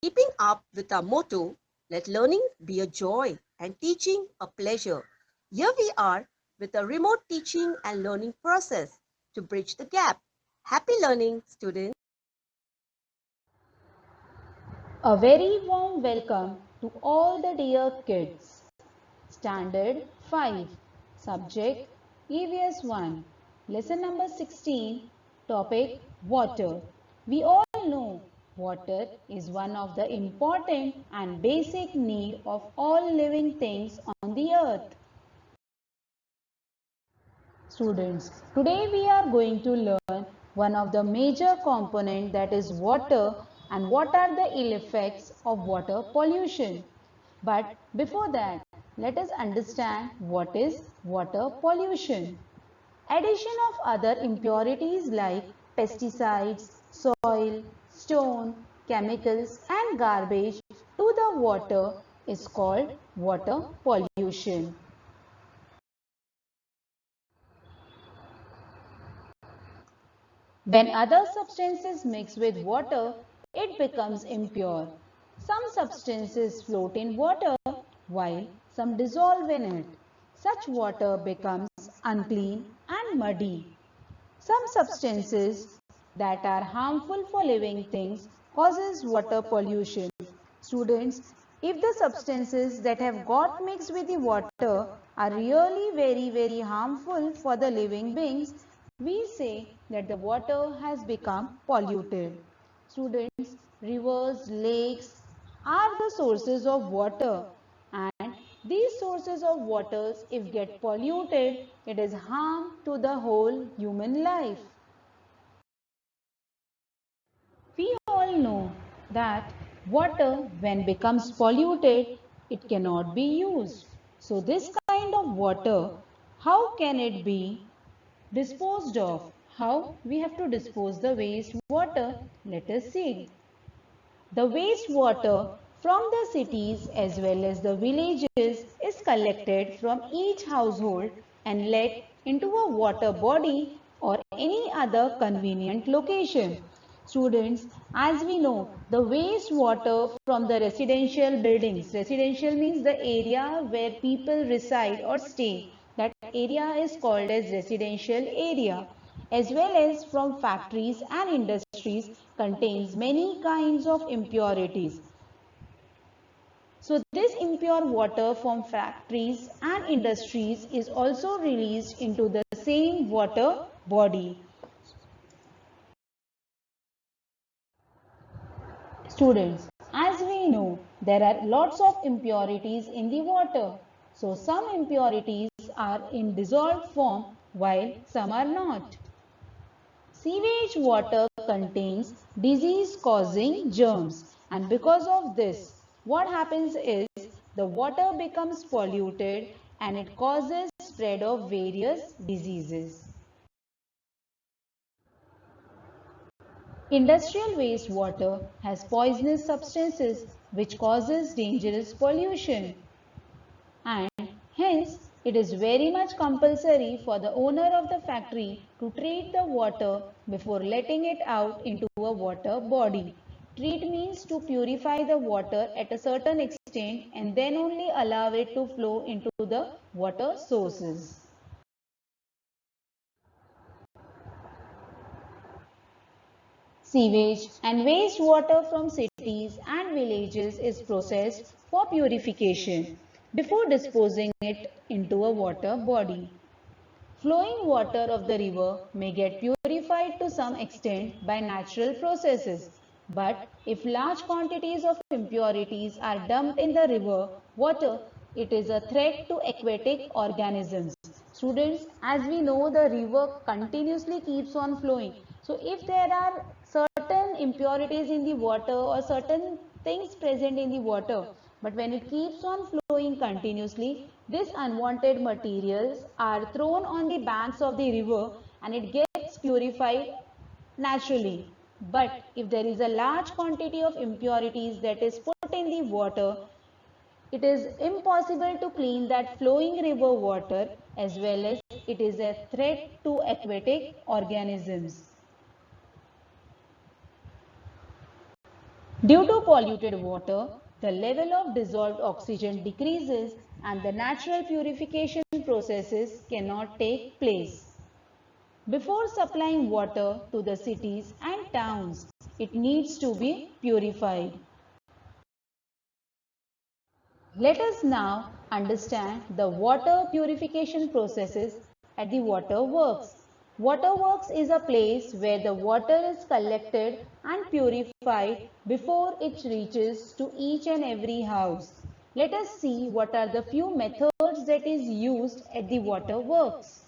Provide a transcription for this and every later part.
Keeping up with our motto, let learning be a joy and teaching a pleasure. Here we are with a remote teaching and learning process to bridge the gap. Happy learning, students. A very warm welcome to all the dear kids. Standard 5, Subject EVS 1, Lesson number 16, Topic Water. We all know water is one of the important and basic need of all living things on the earth. Students, today we are going to learn one of the major component, that is water, and what are the ill effects of water pollution. But before that, let us understand what is water pollution. Addition of other impurities like pesticides, soil, stone, chemicals and garbage to the water is called water pollution. When other substances mix with water, it becomes impure. Some substances float in water while some dissolve in it. Such water becomes unclean and muddy. Some substances that are harmful for living things causes water pollution. Students, if the substances that have got mixed with the water are really very harmful for the living beings, we say that the water has become polluted. Students, rivers, lakes are the sources of water, and these sources of waters, if get polluted, it is harm to the whole human life. We all know that water, when becomes polluted, it cannot be used. So this kind of water, how can it be disposed of? How we have to dispose the waste water? Let us see. The wastewater from the cities as well as the villages is collected from each household and let into a water body or any other convenient location. Students, as we know, the wastewater from the residential buildings, residential means the area where people reside or stay, that area is called as residential area, as well as from factories and industries, contains many kinds of impurities. So this impure water from factories and industries is also released into the same water body. Students, as we know, there are lots of impurities in the water. So some impurities are in dissolved form while some are not. Sewage water contains disease-causing germs, and because of this, what happens is the water becomes polluted and it causes spread of various diseases. Industrial wastewater has poisonous substances which causes dangerous pollution, and hence it is very much compulsory for the owner of the factory to treat the water before letting it out into a water body. Treat means to purify the water at a certain extent and then only allow it to flow into the water sources. Sewage and wastewater from cities and villages is processed for purification before disposing it into a water body. Flowing water of the river may get purified to some extent by natural processes, but if large quantities of impurities are dumped in the river water, it is a threat to aquatic organisms. Students, as we know, the river continuously keeps on flowing. So if there are certain impurities in the water or certain things present in the water, but when it keeps on flowing continuously, these unwanted materials are thrown on the banks of the river and it gets purified naturally. But if there is a large quantity of impurities that is put in the water, it is impossible to clean that flowing river water, as well as it is a threat to aquatic organisms. Due to polluted water, the level of dissolved oxygen decreases and the natural purification processes cannot take place. Before supplying water to the cities and towns, it needs to be purified. Let us now understand the water purification processes at the water works. Water works is a place where the water is collected and purified before it reaches to each and every house. Let us see what are the few methods that is used at the water works.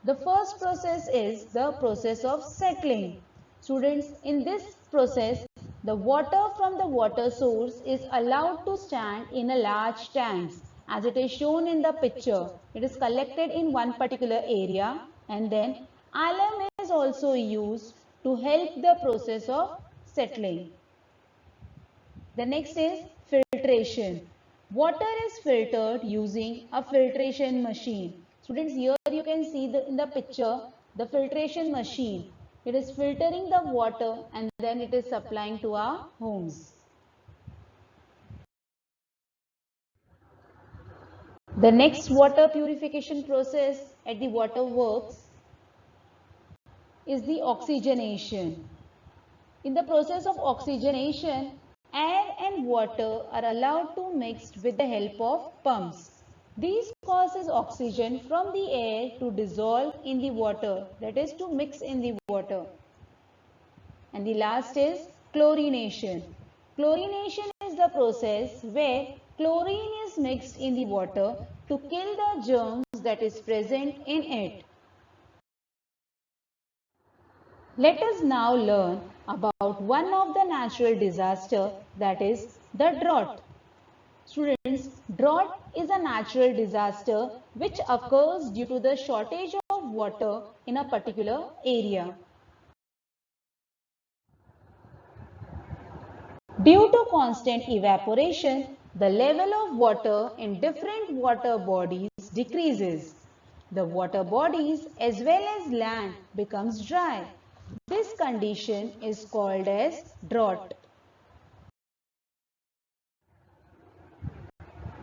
The first process is the process of settling. Students, in this process, the water from the water source is allowed to stand in a large tanks as it is shown in the picture. It is collected in one particular area and then alum is also used to help the process of settling. The next is filtration. Water is filtered using a filtration machine. Students, here you can see in the picture the filtration machine. It is filtering the water and then it is supplying to our homes. The next water purification process at the water works is the oxygenation. In the process of oxygenation, air and water are allowed to mix with the help of pumps. These causes oxygen from the air to dissolve in the water, that is to mix in the water. And the last is chlorination. Chlorination is the process where chlorine is mixed in the water to kill the germs that is present in it. Let us now learn about one of the natural disaster, that is the drought. Students, drought is a natural disaster which occurs due to the shortage of water in a particular area. Due to constant evaporation, the level of water in different water bodies decreases. The water bodies as well as land becomes dry. This condition is called as drought.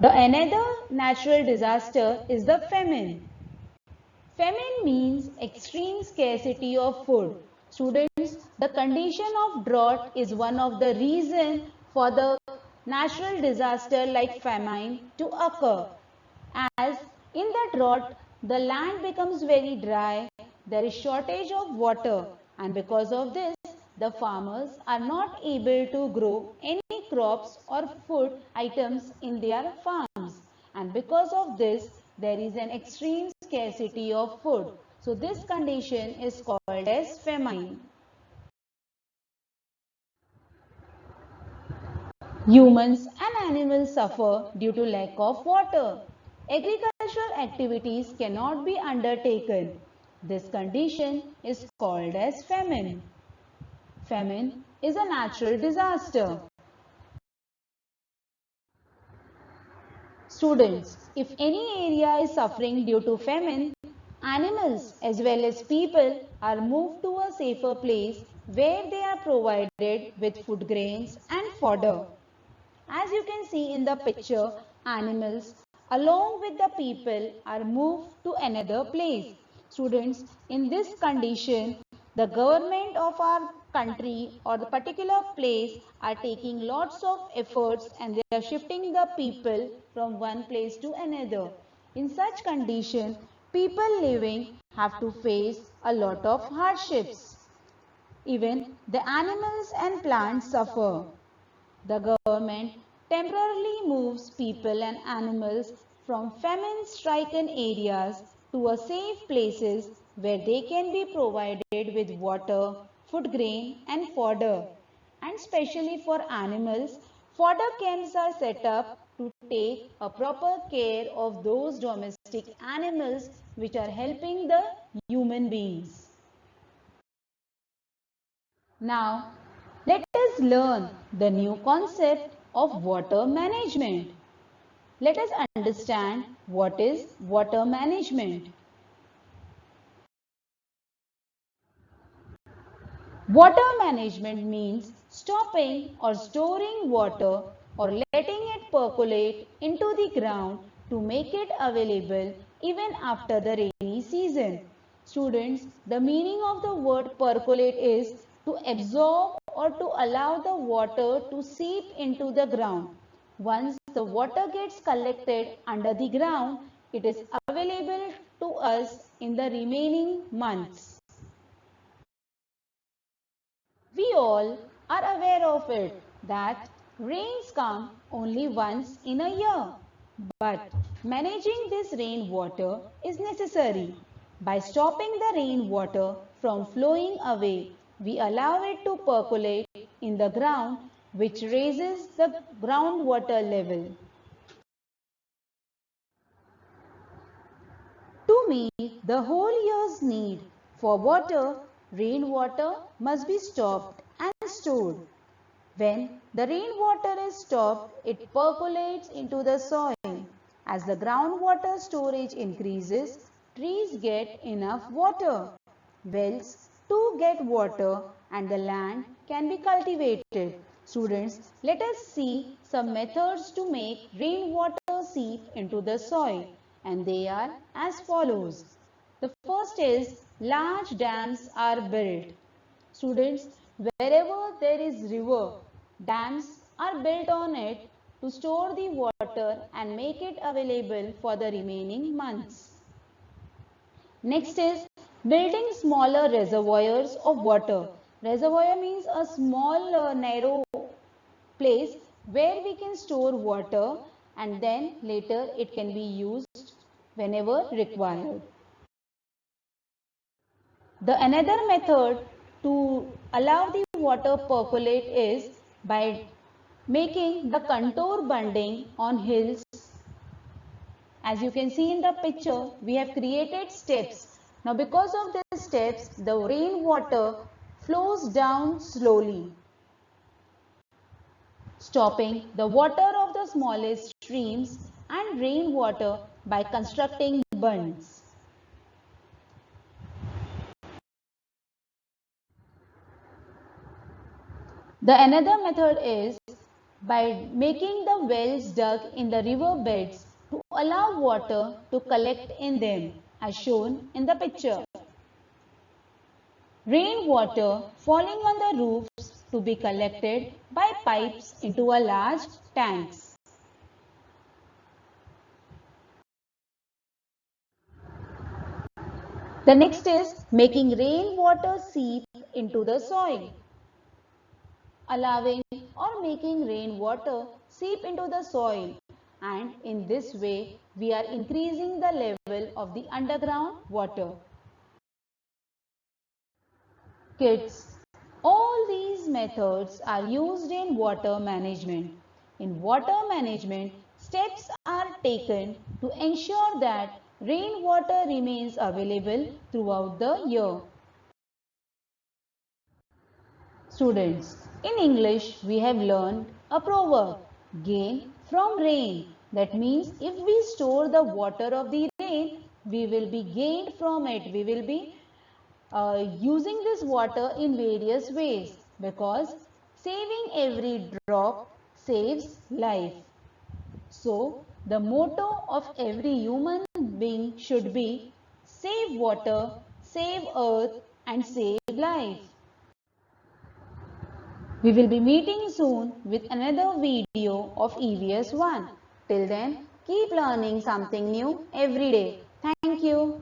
The another natural disaster is the famine. Famine means extreme scarcity of food. Students, the condition of drought is one of the reasons for the natural disaster like famine to occur. As in the drought, the land becomes very dry, there is shortage of water, and because of this, the farmers are not able to grow any crops or food items in their farms. And because of this, there is an extreme scarcity of food. So this condition is called as famine. Humans and animals suffer due to lack of water. Agricultural activities cannot be undertaken. This condition is called as famine. Famine is a natural disaster. Students, if any area is suffering due to famine, animals as well as people are moved to a safer place where they are provided with food grains and fodder. As you can see in the picture, animals along with the people are moved to another place. Students, in this condition, the government of our country or the particular place are taking lots of efforts and they are shifting the people from one place to another. In such condition, people living have to face a lot of hardships. Even the animals and plants suffer. The government temporarily moves people and animals from famine-stricken areas to a safe places where they can be provided with water, food grain and fodder. And specially for animals, fodder camps are set up to take a proper care of those domestic animals which are helping the human beings. Now, let us learn the new concept of water management. Let us understand what is water management. Water management means stopping or storing water or letting it percolate into the ground to make it available even after the rainy season. Students, the meaning of the word percolate is to absorb or to allow the water to seep into the ground. Once the water gets collected under the ground, it is available to us in the remaining months. We all are aware of it that rains come only once in a year. But managing this rainwater is necessary. By stopping the rainwater from flowing away, we allow it to percolate in the ground, which raises the groundwater level. To meet the whole year's need for water, rainwater must be stopped and stored. When the rainwater is stopped, it percolates into the soil. As the groundwater storage increases, trees get enough water. Wells too get water and the land can be cultivated. Students, let us see some methods to make rainwater seep into the soil, and they are as follows. The first is large dams are built. Students, wherever there is river, dams are built on it to store the water and make it available for the remaining months. Next is building smaller reservoirs of water. Reservoir means a small narrow place where we can store water and then later it can be used whenever required. The another method to allow the water percolate is by making the contour bunding on hills. As you can see in the picture, we have created steps. Now because of these steps, the rainwater flows down slowly, stopping the water of the smallest streams and rainwater by constructing bunds. The another method is by making the wells dug in the river beds to allow water to collect in them, as shown in the picture. Rainwater falling on the roofs to be collected by pipes into a large tanks. The next is making rainwater seep into the soil. Allowing or making rainwater seep into the soil, and in this way we are increasing the level of the underground water. Kids, all these methods are used in water management. In water management, steps are taken to ensure that rainwater remains available throughout the year. Students, in English we have learned a proverb, gain from rain. That means if we store the water of the rain, we will be gained from it. We will be using this water in various ways, because saving every drop saves life. So, the motto of every human being should be save water, save earth and save life. We will be meeting soon with another video of EVS 1. Till then, keep learning something new every day. Thank you.